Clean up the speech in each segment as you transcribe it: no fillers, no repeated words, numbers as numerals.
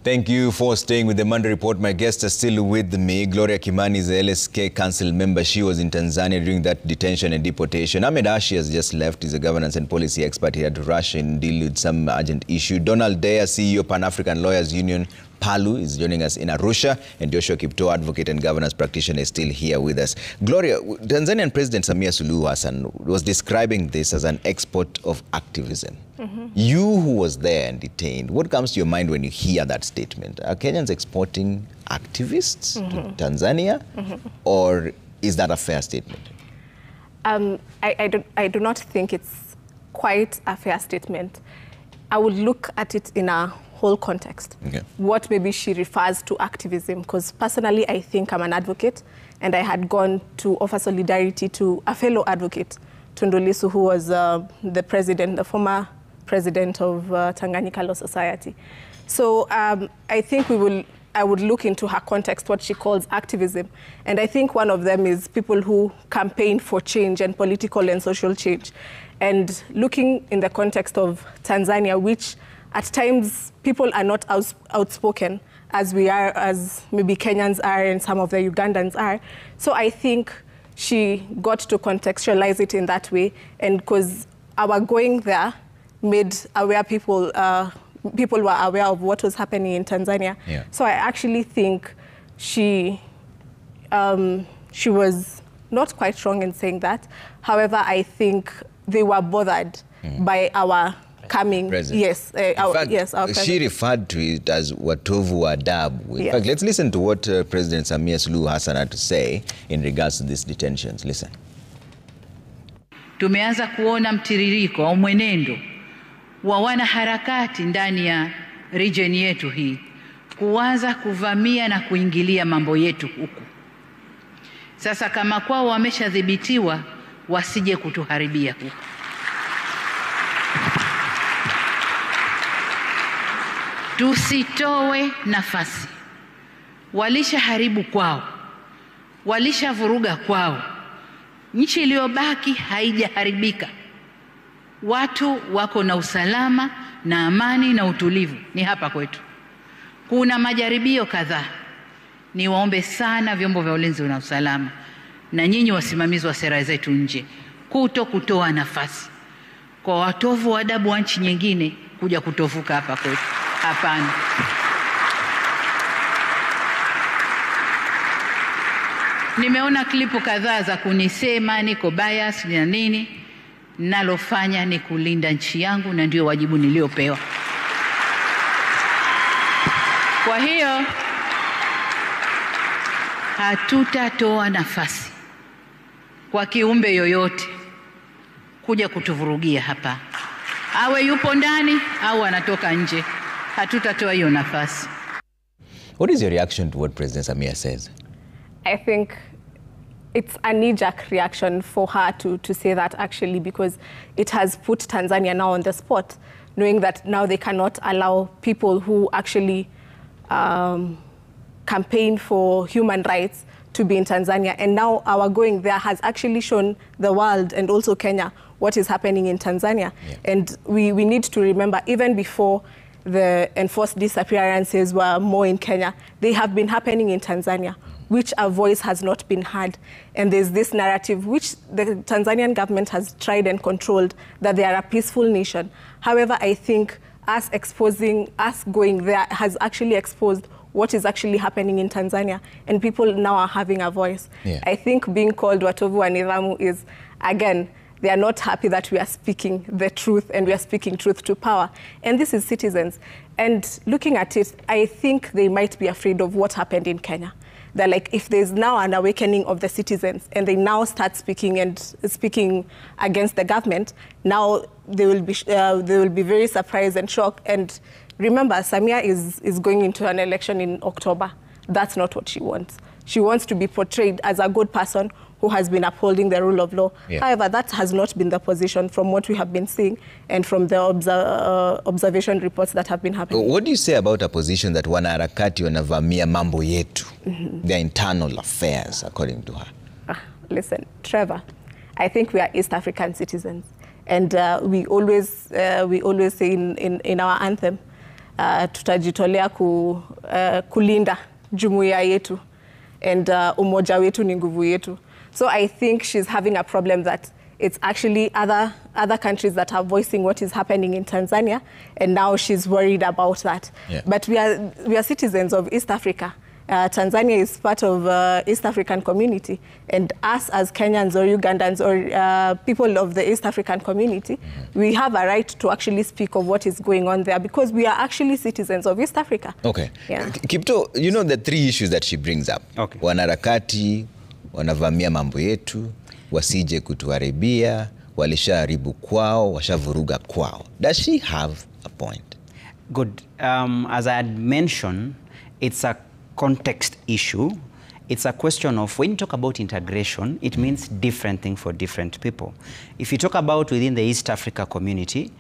Thank you for staying with the Monday Report. My guests are still with me. Gloria Kimani is the LSK Council member. She was in Tanzania during that detention and deportation. Ahmed Ashi has just left. He's a governance and policy expert. He had to rush and deal with some urgent issue. Donald Daya, CEO, Pan-African Lawyers Union, PALU, is joining us in Arusha. And Joshua Kipto, advocate and governance practitioner, is still here with us. Gloria, Tanzanian President Samia Suluhu Hassan was describing this as an export of activism. You who was there and detained, what comes to your mind when you hear that statement? Are Kenyans exporting activists to Tanzania, or is that a fair statement? I do not think it's quite a fair statement. I would look at it in a whole context. What maybe she refers to activism, because personally I think I'm an advocate, and I had gone to offer solidarity to a fellow advocate, Tundu Lissu, who was the former president of Tanganyika Law Society. So I think I would look into her context, what she calls activism. And I think one of them is people who campaign for change and political and social change. And looking in the context of Tanzania, which at times people are not outspoken as we are, as maybe Kenyans are and some of the Ugandans are. So I think she got to contextualize it in that way. And because our going there made aware people were aware of what was happening in Tanzania. So I actually think she was not quite wrong in saying that. However, I think they were bothered by our coming. Yes, she referred to it as watovu wa adabu. In fact, let's listen to what President Samia Suluhu Hassan had to say in regards to these detentions. Listen. Tumeanza kuona mtiririko au mwenendo wa wanaharakati ndani ya region yetu hii kuanza kuvamia na kuingilia mambo yetu huku. Sasa kama kwao wameshadhibitiwa, wasije kutuharibia huku. Tusitowe nafasi. Walishaharibu kwao, walishavuruga kwao. Nchi iliyobaki haijaharibika. Watu wako na usalama na amani na utulivu ni hapa kwetu. Kuna majaribio kadhaa. Niwaombe sana vyombo vya ulinzi na usalama na nyinyi wasimamizi wa sera zetu nje kutoa nafasi kwa watovu wa adabu wa nchi nyingine kuja kutovuka hapa kwetu. Hapana. Nimeona klipu kadhaa za kunisema niko bias na nini. Nalofanya ni kulinda nchi yangu na ndio wajibu niliopewa. Kwa hiyo hatutatoa nafasi kwa kiumbe yoyote kuja kutuvurugia hapa. Awe yupo ndani au anatoka nje. Hatutatoa hiyo nafasi. What is your reaction to what President Samia says? I think it's a knee-jerk reaction for her to say that, actually, because it has put Tanzania now on the spot, knowing that now they cannot allow people who actually campaign for human rights to be in Tanzania. And now our going there has actually shown the world and also Kenya what is happening in Tanzania. And we need to remember, even before the enforced disappearances were more in Kenya, they have been happening in Tanzania, which our voice has not been heard. And there's this narrative, which the Tanzanian government has tried and controlled, that they are a peaceful nation. However, I think us going there has actually exposed what is actually happening in Tanzania, and people now are having a voice. I think being called watovu wa nidhamu is, again, they are not happy that we are speaking the truth, and we are speaking truth to power. And this is citizens. And looking at it, I think they might be afraid of what happened in Kenya. They're like, if there's now an awakening of the citizens and they now start speaking against the government, now they will be very surprised and shocked. And remember, Samia is going into an election in October. That's not what she wants. She wants to be portrayed as a good person who has been upholding the rule of law. However, that has not been the position from what we have been seeing and from the observation reports that have been happening. What do you say about a position that wanaharakati wanavamia mambo yetu, their internal affairs, according to her? Listen, Trevor, I think we are East African citizens. And we always say in our anthem, tutajitolea kulinda jumuiya yetu, and umoja wetu ni nguvu yetu. So I think she's having a problem that it's actually other countries that are voicing what is happening in Tanzania, and now she's worried about that. Yeah. But we are citizens of East Africa. Tanzania is part of East African community, and us as Kenyans or Ugandans or people of the East African community, we have a right to actually speak of what is going on there, because we are actually citizens of East Africa. Okay. Yeah. Kipto, you know the three issues that she brings up. Okay. Wanaharakati, wanavamia mambo yetu, wasije kutuharibia, walishaharibu kwao, washavuruga kwao. Does she have a point? Good. As I had mentioned, it's a context issue. It's a question of, when you talk about integration, it means different thing for different people. If you talk about within the East Africa community,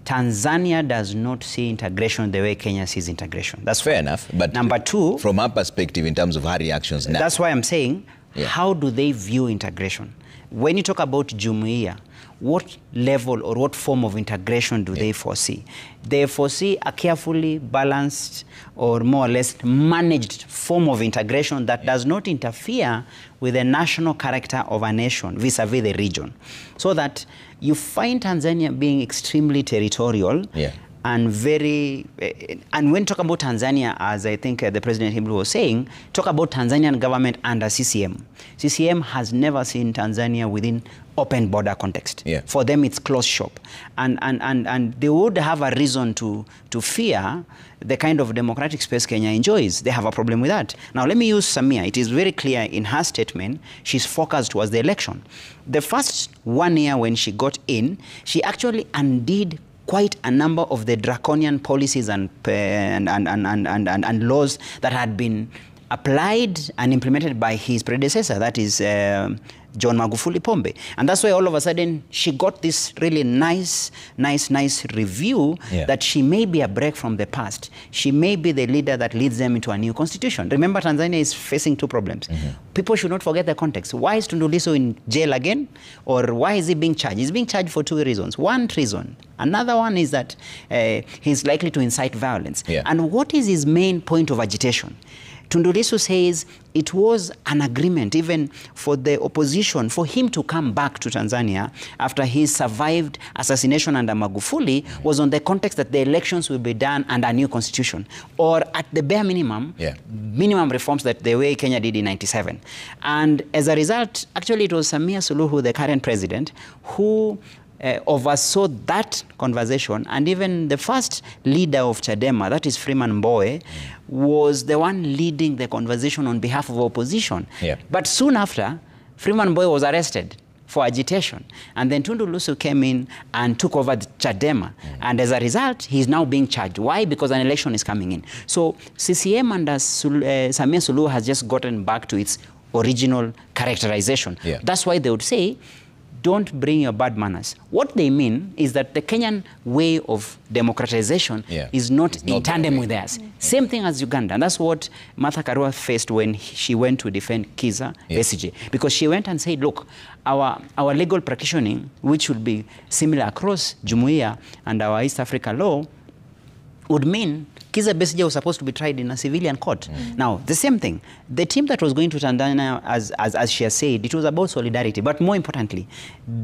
Tanzania does not see integration the way Kenya sees integration. That's fair enough. But number two, from her perspective, in terms of her reactions now. That's why I'm saying, how do they view integration? When you talk about Jumuiya, what level or what form of integration do they foresee? They foresee a carefully balanced or more or less managed form of integration that does not interfere with the national character of a nation vis-a-vis the region. So that you find Tanzania being extremely territorial and very, and when talk about Tanzania, as I think the President Himlu was saying, talk about Tanzanian government under CCM. CCM has never seen Tanzania within open border context. For them, it's closed shop. And they would have a reason to fear the kind of democratic space Kenya enjoys. They have a problem with that. Now, let me use Samia. It is very clear in her statement, she's focused towards the election. The first 1 year when she got in, she actually undid quite a number of the draconian policies and laws that had been applied and implemented by his predecessor, that is John Magufuli Pombe. And that's why all of a sudden she got this really nice review that she may be a break from the past. She may be the leader that leads them into a new constitution. Remember, Tanzania is facing two problems. People should not forget the context. Why is Tundu Lissu in jail again? Or why is he being charged? He's being charged for two reasons. One, treason. Another one is that he's likely to incite violence. And what is his main point of agitation? Tundu Lissu says it was an agreement even for the opposition for him to come back to Tanzania after he survived assassination under Magufuli was on the context that the elections will be done under a new constitution, or at the bare minimum, minimum reforms that the way Kenya did in '97. And as a result, actually it was Samia Suluhu, the current president, who oversaw that conversation, and even the first leader of Chadema, that is Freeman Mbowe, was the one leading the conversation on behalf of opposition. But soon after, Freeman Mbowe was arrested for agitation, and then Tundu Lissu came in and took over the Chadema, and as a result, he's now being charged. Why? Because an election is coming in. So CCM under Samia Suluhu has just gotten back to its original characterization. That's why they would say, don't bring your bad manners. What they mean is that the Kenyan way of democratization is not in tandem with theirs. Same thing as Uganda. And that's what Martha Karua faced when she went to defend Kiza Besigye. Because she went and said, look, our legal practitioning, which would be similar across Jumuiya and our East Africa law, would mean Kiza Besigye was supposed to be tried in a civilian court. Now, the same thing. The team that was going to Tanzania, as she has said, it was about solidarity. But more importantly,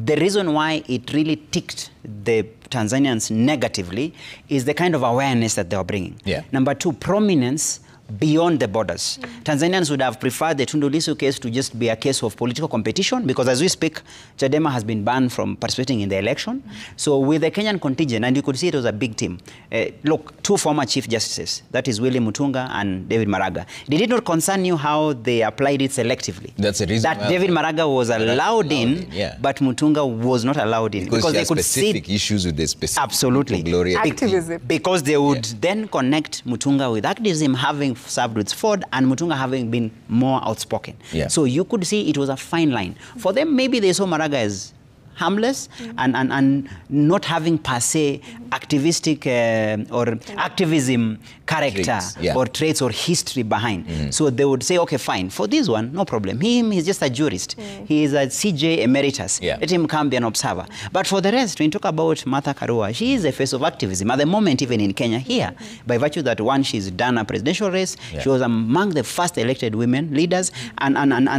the reason why it really ticked the Tanzanians negatively is the kind of awareness that they were bringing. Number two, prominence beyond the borders. Tanzanians would have preferred the Tundu Lissu case to just be a case of political competition, because as we speak, Chadema has been banned from participating in the election. So with the Kenyan contingent, and you could see it was a big team. Look, two former Chief Justices, that is Willie Mutunga and David Maraga. Did it not concern you how they applied it selectively? That's the reason. That David Maraga was allowed in, but Mutunga was not allowed in. Because they could see issues with the specific Gloria. Activism. Because they would then connect Mutunga with activism, having served with Ford, and Mutunga having been more outspoken. So you could see it was a fine line. For them, maybe they saw Maraga as harmless and not having per se activistic or activism character Traits, or traits or history behind. So they would say, okay, fine, for this one, no problem. He's just a jurist. He is a CJ emeritus. Let him come be an observer. But for the rest, when you talk about Martha Karua, she is a face of activism. At the moment, even in Kenya here, by virtue that one, she's done a presidential race, she was among the first elected women leaders, and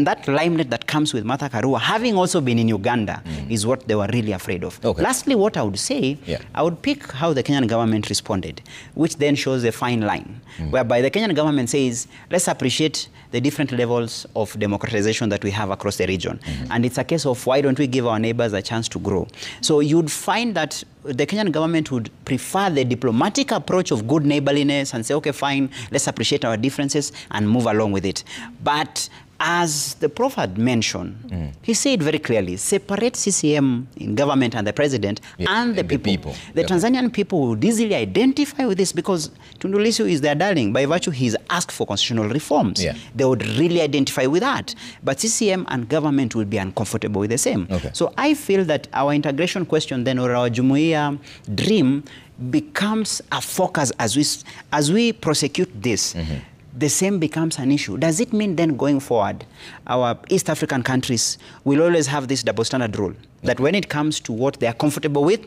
that limelight that comes with Martha Karua, having also been in Uganda, is what they were really afraid of. Lastly, what I would say, I would pick how the Kenyan government responded, which then shows a fine line, whereby the Kenyan government says, let's appreciate the different levels of democratization that we have across the region. And it's a case of why don't we give our neighbors a chance to grow? So you'd find that the Kenyan government would prefer the diplomatic approach of good neighborliness and say, okay, fine, let's appreciate our differences and move along with it. But as the Prof had mentioned, he said very clearly, separate CCM in government and the president and the people. The Tanzanian people would easily identify with this because Tundu Lissu is their darling. By virtue, he's asked for constitutional reforms. They would really identify with that. But CCM and government will be uncomfortable with the same. So I feel that our integration question then, or our Jumuiya dream, becomes a focus as we prosecute this. The same becomes an issue. Does it mean then going forward, our East African countries will always have this double standard rule, that when it comes to what they are comfortable with,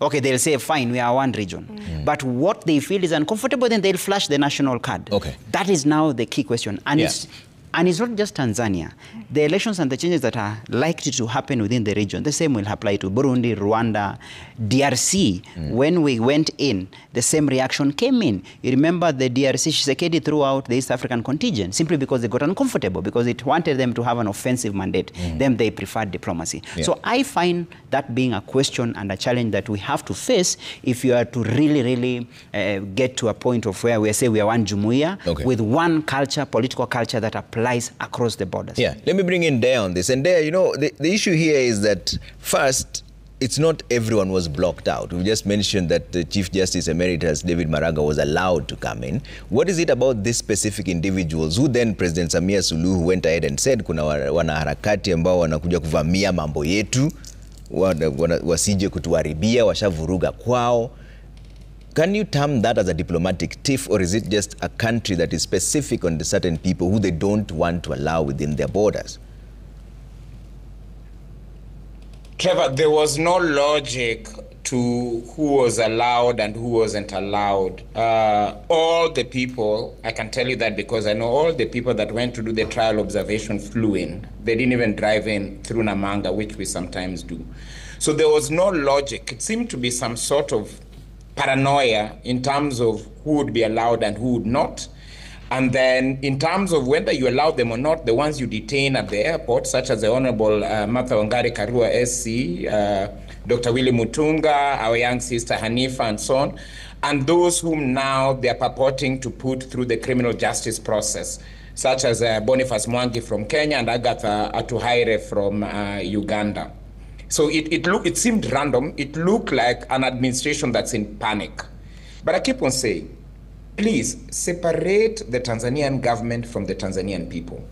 okay, they'll say, fine, we are one region. But what they feel is uncomfortable, then they'll flash the national card. That is now the key question. And it's not just Tanzania. The elections and the changes that are likely to happen within the region, the same will apply to Burundi, Rwanda, DRC. When we went in, the same reaction came in. You remember the DRC, Tshisekedi threw out the East African contingent simply because they got uncomfortable, because it wanted them to have an offensive mandate. Then they preferred diplomacy. So I find that being a question and a challenge that we have to face if you are to really get to a point of where we say we are one Jumuiya with one culture, political culture that applies across the borders. Let me bring in Dare on this. And Dare, you know, the issue here is that first, it's not everyone was blocked out. We just mentioned that the Chief Justice Emeritus David Maraga was allowed to come in. What is it about these specific individuals who then President Samia Suluhu went ahead and said kuna wanaharakati ambao wanakuja kuvamia mambo yetu, wasije kutuharibia, washavuruga kwao? Can you term that as a diplomatic tiff, or is it just a country that is specific on the certain people who they don't want to allow within their borders? Trevor, there was no logic to who was allowed and who wasn't allowed. All the people, I can tell you that because I know all the people that went to do the trial observation flew in. They didn't even drive in through Namanga, which we sometimes do. So there was no logic. It seemed to be some sort of paranoia in terms of who would be allowed and who would not. And then in terms of whether you allow them or not, the ones you detain at the airport, such as the Honorable Martha Wangari Karua SC, Dr. Willie Mutunga, our young sister Hanifa, and so on, and those whom now they are purporting to put through the criminal justice process, such as Boniface Mwangi from Kenya and Agatha Atuhaire from Uganda. So it seemed random. It looked like an administration that's in panic. But I keep on saying, please separate the Tanzanian government from the Tanzanian people.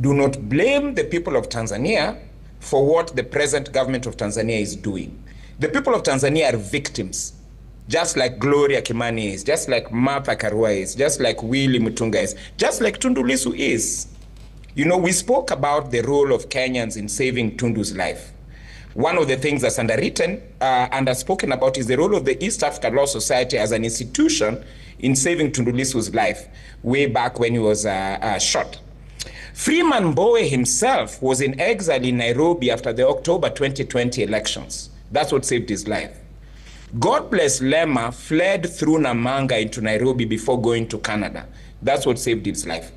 Do not blame the people of Tanzania for what the present government of Tanzania is doing. The people of Tanzania are victims, just like Gloria Kimani is, just like Martha Karua is, just like Willie Mutunga is, just like Tundu Lissu is. You know, we spoke about the role of Kenyans in saving Tundu's life. One of the things that's underwritten and spoken about is the role of the East Africa Law Society as an institution in saving Tundu Lissu's life way back when he was shot. Freeman Mbowe himself was in exile in Nairobi after the October 2020 elections. That's what saved his life. God bless Lema fled through Namanga into Nairobi before going to Canada. That's what saved his life.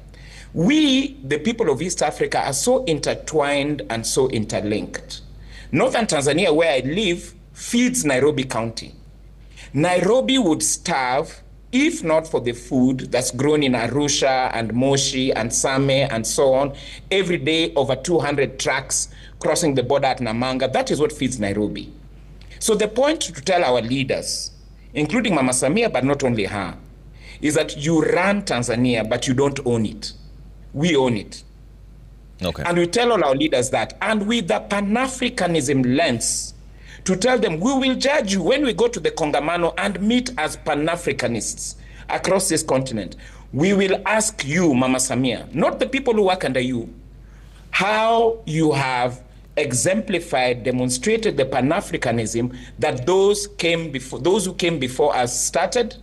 We, the people of East Africa, are so intertwined and so interlinked. Northern Tanzania, where I live, feeds Nairobi County. Nairobi would starve if not for the food that's grown in Arusha and Moshi and Same and so on. Every day, over 200 trucks crossing the border at Namanga. That is what feeds Nairobi. So the point to tell our leaders, including Mama Samia, but not only her, is that you run Tanzania, but you don't own it. We own it. Okay. And we tell all our leaders that. And with the Pan-Africanism lens, to tell them, we will judge you when we go to the Kongamano and meet as Pan-Africanists across this continent. We will ask you, Mama Samia, not the people who work under you, how you have exemplified, demonstrated the Pan-Africanism that those who came before us started,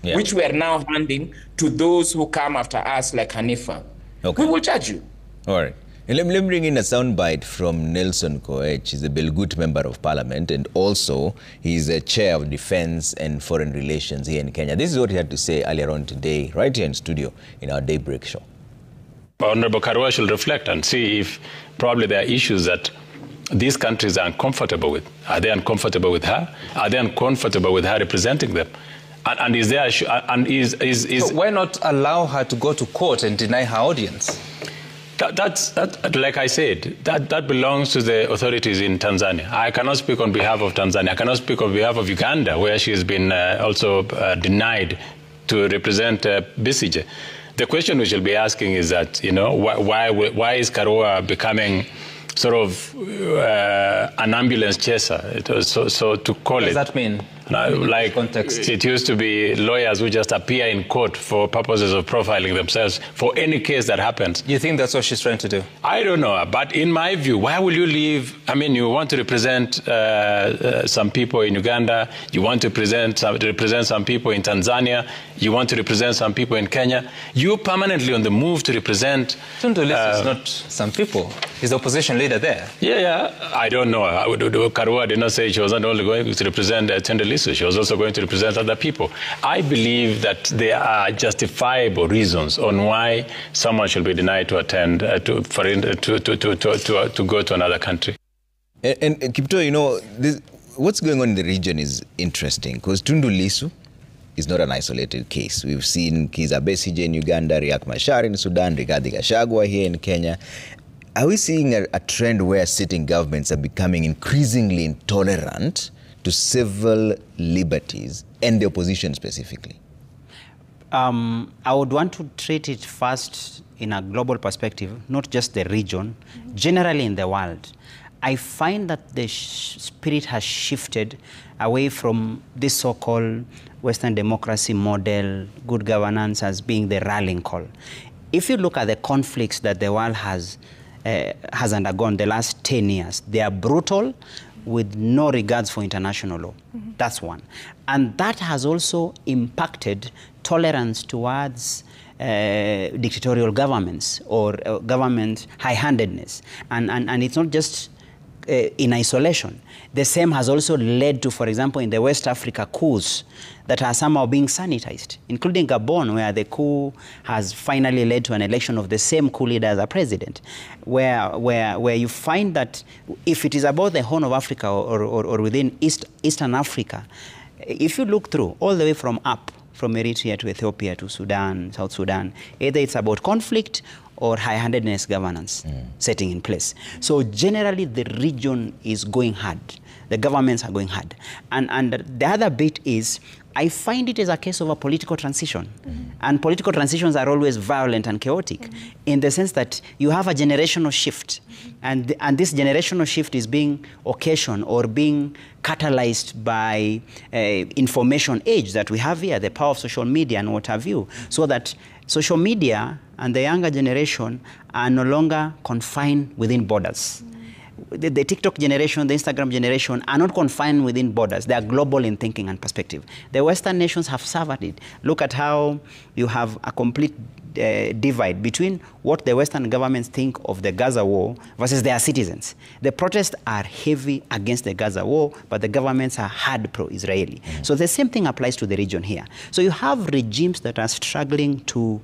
which we are now handing to those who come after us, like Hanifa. Okay. We will judge you. All right. And let me bring in a soundbite from Nelson Koech. He's a Belgut member of parliament, and also he's a chair of defense and foreign relations here in Kenya. This is what he had to say earlier on today, right here in studio in our Daybreak show. Honorable Karua should reflect and see if probably there are issues that these countries are uncomfortable with. Are they uncomfortable with her? Are they uncomfortable with her representing them? And is there so why not allow her to go to court and deny her audience? That's like I said, that belongs to the authorities in Tanzania. I cannot speak on behalf of Tanzania. I cannot speak on behalf of Uganda, where she has been also denied to represent Besigye. The question we shall be asking is that, you know, why is Karua becoming sort of an ambulance chaser, so to call it? What does that mean? Like context? It used to be lawyers who just appear in court for purposes of profiling themselves for any case that happens. You think that's what she's trying to do? I don't know, but in my view, why will you leave? I mean, you want to represent some people in Uganda, you want to represent some people in Tanzania, you want to represent some people in Kenya. You're permanently on the move to represent... Tundu Lissu is not some people. He's the opposition leader there. Yeah, I don't know. Karua did not say she was not only going to represent Tundu Lissu, she was also going to represent other people. I believe that there are justifiable reasons on why someone should be denied to attend, to go to another country. And Kipto, you know, what's going on in the region is interesting, because Tundu Lissu is not an isolated case. We've seen Kizza Besigye in Uganda, Riek Machar in Sudan, Rigathi Gachagua here in Kenya. Are we seeing a trend where sitting governments are becoming increasingly intolerant to civil liberties and the opposition specifically? I would want to treat it first in a global perspective, not just the region, generally in the world. I find that the spirit has shifted away from this so-called Western democracy model, good governance as being the rallying call. If you look at the conflicts that the world has undergone the last 10 years, they are brutal with no regards for international law. That's one. And that has also impacted tolerance towards dictatorial governments or government high-handedness. And it's not just in isolation. The same has also led to, for example, in the West Africa coups that are somehow being sanitized, including Gabon, where the coup has finally led to an election of the same coup leader as a president, where you find that if it is about the Horn of Africa or within Eastern Africa, if you look through all the way from Eritrea to Ethiopia to Sudan, South Sudan, either it's about conflict or high-handedness governance setting in place. So generally, the region is going hard. The governments are going hard. And the other bit is, I find it as a case of a political transition. And political transitions are always violent and chaotic in the sense that you have a generational shift. And this generational shift is being occasioned or being catalyzed by information age that we have here, the power of social media and what have you, so that social media and the younger generation are no longer confined within borders. The TikTok generation, the Instagram generation are not confined within borders. They are global in thinking and perspective. The Western nations have suffered it. Look at how you have a complete divide between what the Western governments think of the Gaza war versus their citizens. The protests are heavy against the Gaza war, but the governments are hard pro-Israeli. So the same thing applies to the region here. So you have regimes that are struggling to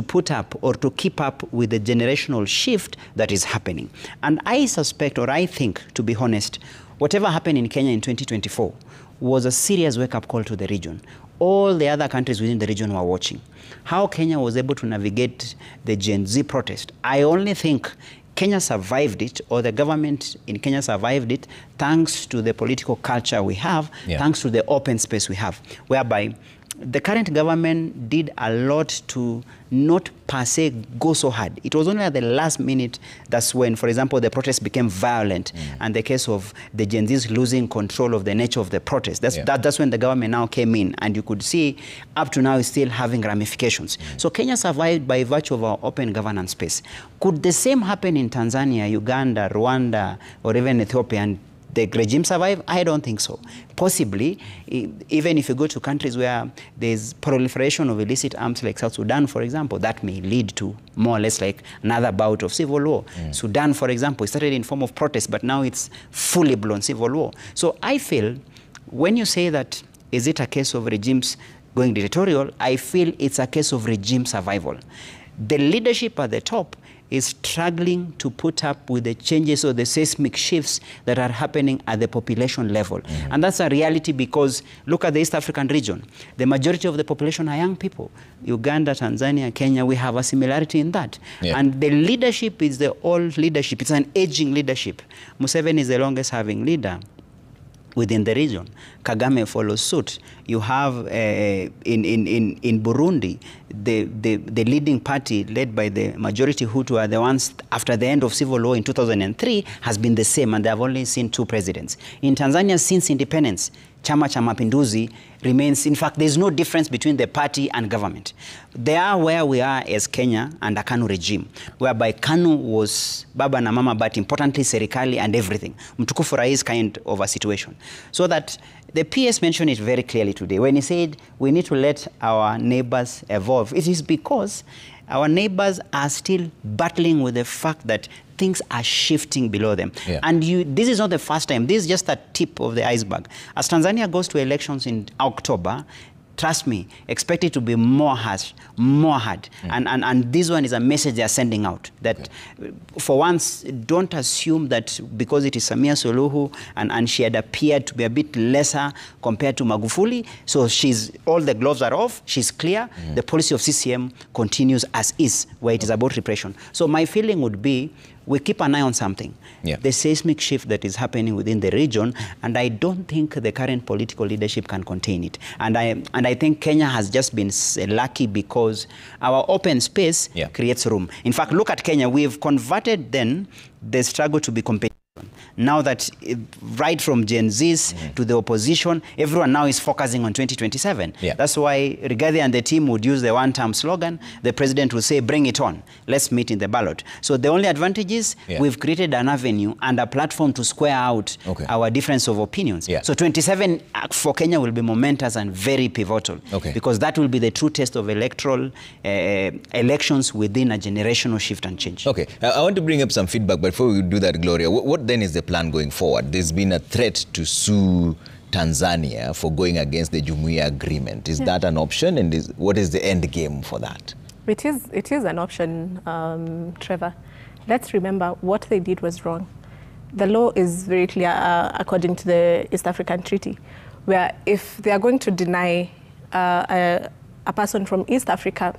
put up or to keep up with the generational shift that is happening. And I suspect, or I think, to be honest, whatever happened in Kenya in 2024 was a serious wake-up call to the region. All the other countries within the region were watching. How Kenya was able to navigate the Gen Z protest, I only think Kenya survived it, or the government in Kenya survived it, thanks to the political culture we have, thanks to the open space we have, whereby the current government did a lot to not per se go so hard. It was only at the last minute that's when, for example, the protests became violent, and the case of the Gen Zs losing control of the nature of the protest. That's when the government now came in, and you could see up to now is still having ramifications. So Kenya survived by virtue of our open governance space. Could the same happen in Tanzania, Uganda, Rwanda, or even Ethiopia, and the regime survive? I don't think so. Possibly, even if you go to countries where there's proliferation of illicit arms, like South Sudan, for example, that may lead to more or less like another bout of civil war. Sudan, for example, it started in form of protest, but now it's fully blown civil war. So I feel when you say that, is it a case of regimes going dictatorial, I feel it's a case of regime survival. The leadership at the top is struggling to put up with the changes or the seismic shifts that are happening at the population level. And that's a reality because look at the East African region. The majority of the population are young people. Uganda, Tanzania, Kenya, we have a similarity in that. And the leadership is the old leadership. It's an aging leadership. Museveni is the longest serving leader within the region. Kagame follows suit. You have in Burundi, the leading party led by the majority Hutu are the ones after the end of civil war in 2003 has been the same, and they have only seen 2 presidents. In Tanzania, since independence, Chama cha Mapinduzi remains. In fact, there's no difference between the party and government. They are where we are as Kenya under KANU regime, whereby KANU was baba na mama, but importantly serikali and everything. Mtukufu rais kind of a situation. So that the PS mentioned it very clearly today when he said we need to let our neighbors evolve. It is because our neighbors are still battling with the fact that things are shifting below them. And this is not the first time. This is just a tip of the iceberg. As Tanzania goes to elections in October, trust me, expect it to be more harsh, more hard. And this one is a message they are sending out. That for once, don't assume that because it is Samia Suluhu and she had appeared to be a bit lesser compared to Magufuli, so all the gloves are off, she's clear. The policy of CCM continues as is, where it is about repression. So my feeling would be, we keep an eye on something, the seismic shift that is happening within the region, and I don't think the current political leadership can contain it. And I think Kenya has just been lucky because our open space creates room. In fact, look at Kenya. We've converted then the struggle to be competitive. Now that right from Gen Zs to the opposition, everyone now is focusing on 2027. That's why Rigathi and the team would use the one-term slogan. The president will say, bring it on. Let's meet in the ballot. So the only advantage is we've created an avenue and a platform to square out our difference of opinions. So 27 for Kenya will be momentous and very pivotal because that will be the true test of electoral elections within a generational shift and change. I want to bring up some feedback, but before we do that, Gloria, what then is the plan going forward? There's been a threat to sue Tanzania for going against the Jumuiya agreement. Is that an option, and what is the end game for that? It is an option, Trevor. Let's remember what they did was wrong. The law is very clear according to the East African Treaty, where if they are going to deny a person from East Africa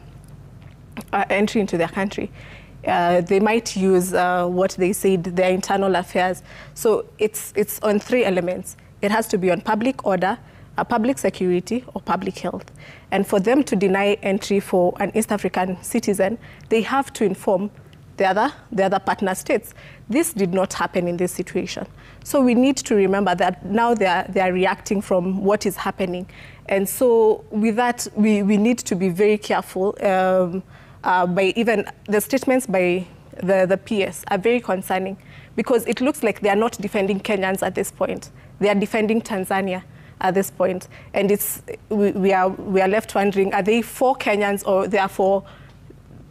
entry into their country, they might use what they said, their internal affairs. So it's on 3 elements. It has to be on public order, public security, or public health. And for them to deny entry for an East African citizen, they have to inform the other partner states. This did not happen in this situation. So we need to remember that now they are reacting from what is happening. And so with that, we need to be very careful. By even the statements by the PS are very concerning because it looks like they are not defending Kenyans at this point. They are defending Tanzania at this point. And we are left wondering, are they for Kenyans or they are for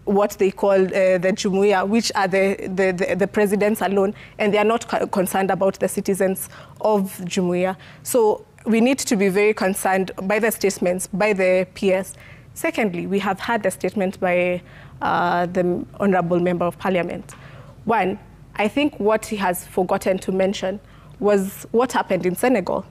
what they call the Jumuiya, which are the presidents alone, and they are not concerned about the citizens of Jumuiya. So we need to be very concerned by the statements by the PS. Secondly, we have had a statement by the Honourable Member of Parliament. One, I think what he has forgotten to mention was what happened in Senegal.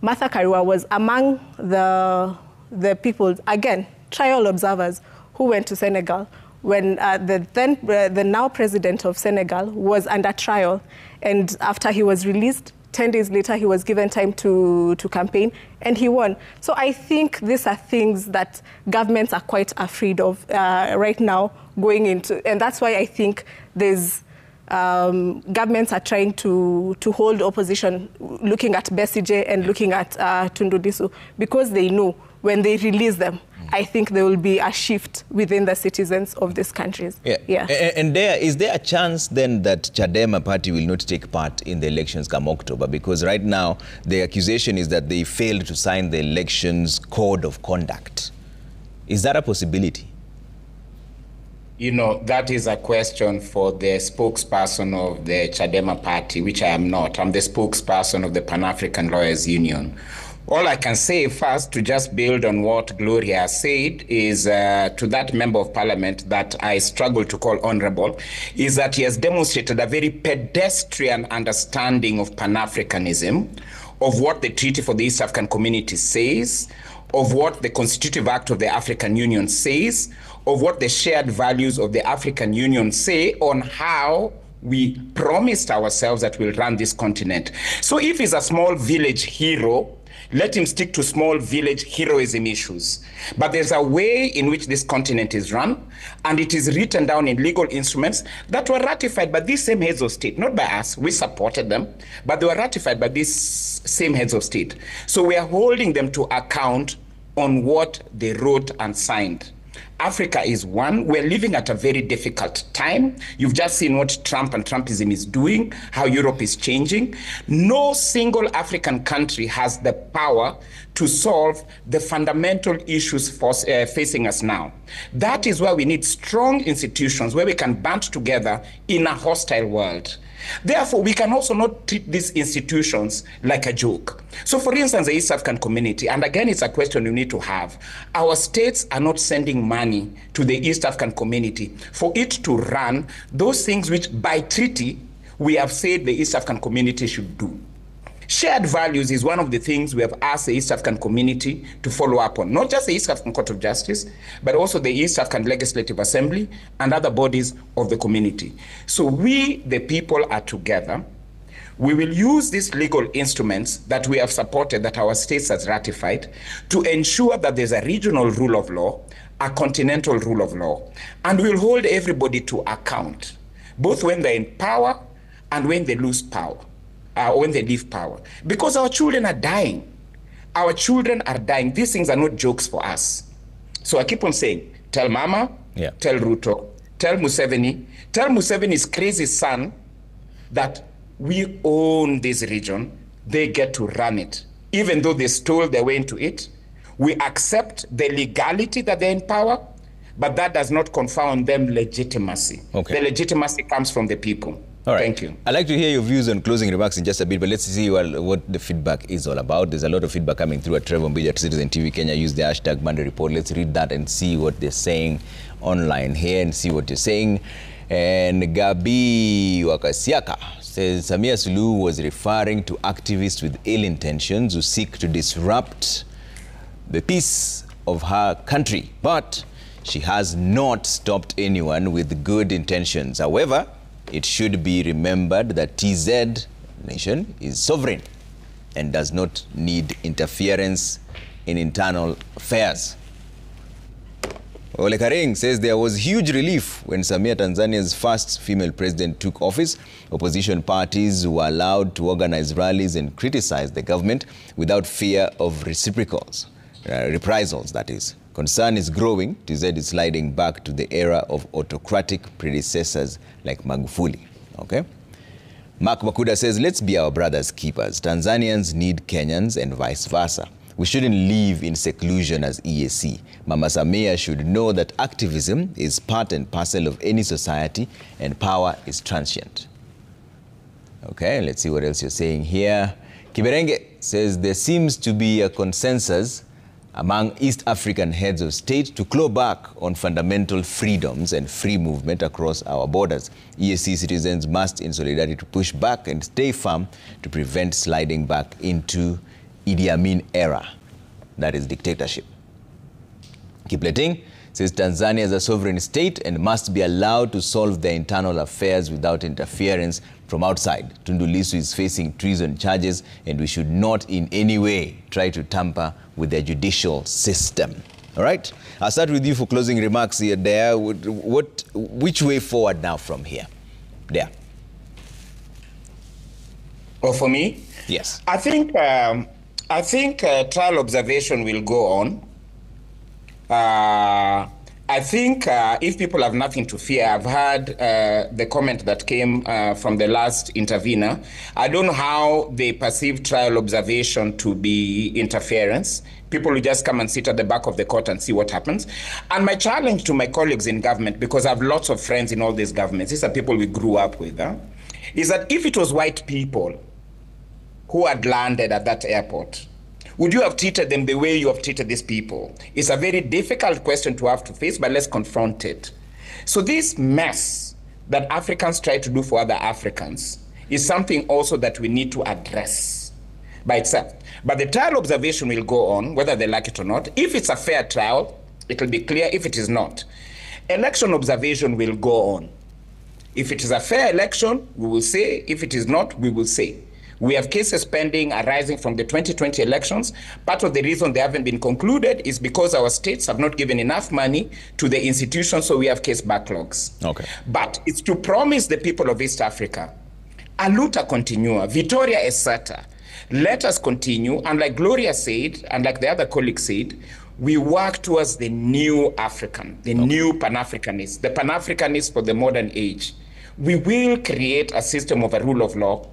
Martha Karua was among the people, again, trial observers, who went to Senegal when the now president of Senegal was under trial. And after he was released, 10 days later, he was given time to campaign, and he won. So I think these are things that governments are quite afraid of right now going into, and that's why I think there's governments are trying to hold opposition, looking at Besigye and looking at Tundu Lissu, because they know when they release them, I think there will be a shift within the citizens of these countries. Yeah. And is there a chance then that Chadema party will not take part in the elections come October? Because right now the accusation is that they failed to sign the elections code of conduct. Is that a possibility? You know, that is a question for the spokesperson of the Chadema party, which I am not. I'm the spokesperson of the Pan-African Lawyers Union. All I can say first, to just build on what Gloria said, is to that member of parliament that I struggle to call honorable, is that he has demonstrated a very pedestrian understanding of Pan-Africanism, of what the Treaty for the East African Community says, of what the Constitutive Act of the African Union says, of what the shared values of the African Union say on how we promised ourselves that we'll run this continent. So if he's a small village hero, let him stick to small village heroism issues. But there's a way in which this continent is run, and it is written down in legal instruments that were ratified by these same heads of state, not by us. We supported them, but they were ratified by these same heads of state. So we are holding them to account on what they wrote and signed. Africa is one. We're living at a very difficult time. You've just seen what Trump and Trumpism is doing, how Europe is changing. No single African country has the power to solve the fundamental issues facing us now. That is why we need strong institutions where we can band together in a hostile world. Therefore, we can also not treat these institutions like a joke. So, for instance, the East African Community, and again, it's a question you need to have. Our states are not sending money to the East African Community for it to run those things which, by treaty, we have said the East African Community should do. Shared values is one of the things we have asked the East African Community to follow up on, not just the East African Court of Justice, but also the East African Legislative Assembly and other bodies of the community. So we, the people, are together. We will use these legal instruments that we have supported, that our states has ratified, to ensure that there's a regional rule of law, a continental rule of law, and we'll hold everybody to account, both when they're in power and when they lose power. When they leave power. Because our children are dying. Our children are dying. These things are not jokes for us. So I keep on saying, tell Mama, tell Ruto, tell Museveni's crazy son that we own this region. They get to run it. Even though they stole their way into it, we accept the legality that they're in power, but that does not confer on them legitimacy. Okay. The legitimacy comes from the people. All right. Thank you. I'd like to hear your views on closing remarks in just a bit, but let's see what the feedback is all about. There's a lot of feedback coming through at Trevor Mbija at Citizen TV Kenya. Use the hashtag Monday Report. Let's read that and see what they're saying online here and see what you're saying. And Gabi Wakasiaka says Samia Suluhu was referring to activists with ill intentions who seek to disrupt the peace of her country, but she has not stopped anyone with good intentions. However, it should be remembered that TZ nation is sovereign and does not need interference in internal affairs. Ole Karing says there was huge relief when Samia, Tanzania's first female president, took office. Opposition parties were allowed to organize rallies and criticize the government without fear of reprisals, that is. Concern is growing. TZ is sliding back to the era of autocratic predecessors like Magufuli. Okay? Mark Makuda says, let's be our brothers' keepers. Tanzanians need Kenyans and vice versa. We shouldn't live in seclusion as EAC. Mama Samia should know that activism is part and parcel of any society and power is transient. Okay, let's see what else you're saying here. Kiberenge says there seems to be a consensus among East African heads of state to claw back on fundamental freedoms and free movement across our borders. EAC citizens must, in solidarity, push back and stay firm to prevent sliding back into Idi Amin era, that is dictatorship. Kipleting says Tanzania is a sovereign state and must be allowed to solve their internal affairs without interference from outside. Tundu Lissu is facing treason charges, and we should not in any way try to tamper with the judicial system. All right? I'll start with you for closing remarks here, Dea. Which way forward now from here? Dea. Oh, for me? Yes. I think trial observation will go on. I think if people have nothing to fear, I've heard the comment that came from the last intervener. I don't know how they perceive trial observation to be interference. People will just come and sit at the back of the court and see what happens. And my challenge to my colleagues in government, because I have lots of friends in all these governments, these are people we grew up with, is that if it was white people who had landed at that airport, would you have treated them the way you have treated these people? It's a very difficult question to have to face, but let's confront it. So this mess that Africans try to do for other Africans is something also that we need to address by itself. But the trial observation will go on, whether they like it or not. If it's a fair trial, it will be clear. If it is not, election observation will go on. If it is a fair election, we will say. If it is not, we will say. We have cases pending arising from the 2020 elections. Part of the reason they haven't been concluded is because our states have not given enough money to the institutions, so we have case backlogs. Okay. But it's to promise the people of East Africa, a luta continua, Vittoria es certa. Let us continue, and like Gloria said, and like the other colleague said, we work towards the new African, the new Pan-Africanist, the Pan-Africanist for the modern age. We will create a system of a rule of law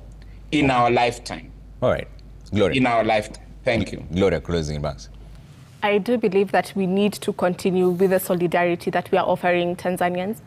in our lifetime. All right. Gloria. In our lifetime. Thank you. Gloria, closing remarks. I do believe that we need to continue with the solidarity that we are offering Tanzanians.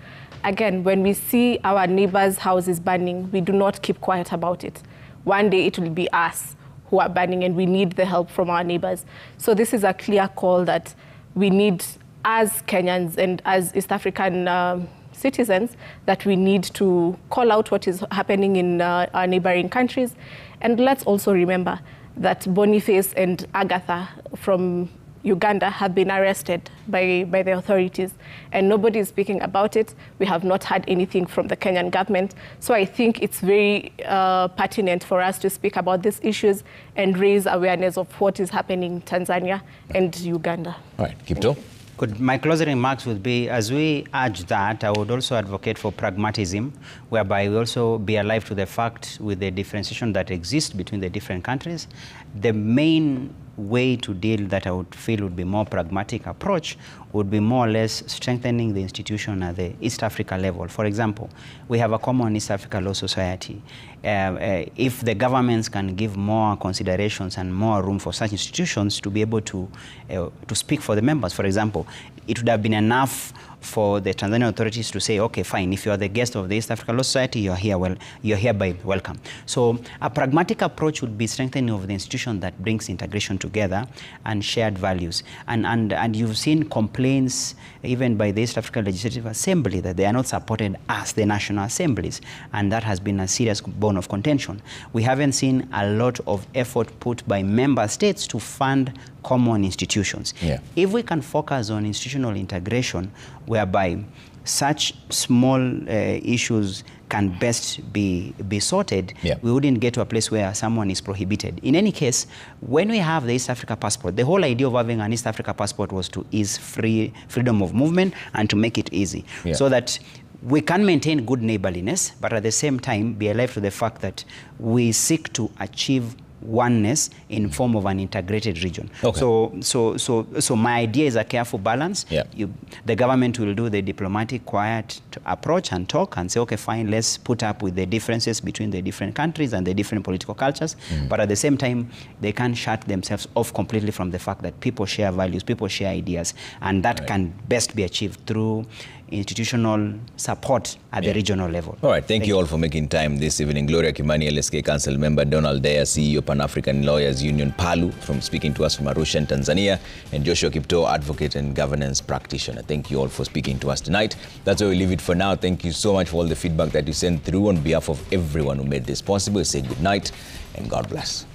Again, when we see our neighbors' houses burning, we do not keep quiet about it. One day it will be us who are burning, and we need the help from our neighbors. So this is a clear call that we need, as Kenyans and as East African citizens, that we need to call out what is happening in our neighboring countries. And let's also remember that Boniface and Agatha from Uganda have been arrested by the authorities, and nobody is speaking about it. We have not had anything from the Kenyan government. So I think it's very pertinent for us to speak about these issues and raise awareness of what is happening in Tanzania and Uganda. All right, Kipto. Good. My closing remarks would be, as we urge that, I would also advocate for pragmatism, whereby we also be alive to the fact with the differentiation that exists between the different countries. The main way to deal that I would feel would be more pragmatic approach would be more or less strengthening the institution at the East Africa level. For example, we have a common East Africa Law Society. If the governments can give more considerations and more room for such institutions to be able to speak for the members, for example, it would have been enough for the Tanzanian authorities to say, okay, fine, if you are the guest of the East Africa Law Society, you're hereby welcome. So a pragmatic approach would be strengthening of the institution that brings integration together and shared values. And you've seen complaints even by the East Africa Legislative Assembly that they are not supported as the national assemblies, and that has been a serious bone of contention. We haven't seen a lot of effort put by member states to fund common institutions. Yeah. If we can focus on institutional integration, whereby such small issues can best be sorted, we wouldn't get to a place where someone is prohibited. In any case, when we have the East Africa passport, the whole idea of having an East Africa passport was to ease freedom of movement and to make it easy, so that we can maintain good neighborliness, but at the same time be alive to the fact that we seek to achieve oneness in form of an integrated region. Okay. So my idea is a careful balance. The government will do the diplomatic, quiet approach and talk and say, okay, fine, let's put up with the differences between the different countries and the different political cultures. But at the same time, they can't shut themselves off completely from the fact that people share values, people share ideas, and that can best be achieved through institutional support at the regional level. All right, thank you all for making time this evening. Gloria Kimani, LSK Council Member, Donald Dea, CEO, Pan-African Lawyers Union, PALU, from speaking to us from Arusha in Tanzania, and Joshua Kipto, Advocate and Governance Practitioner. Thank you all for speaking to us tonight. That's where we leave it for now. Thank you so much for all the feedback that you sent through. On behalf of everyone who made this possible, say good night and God bless.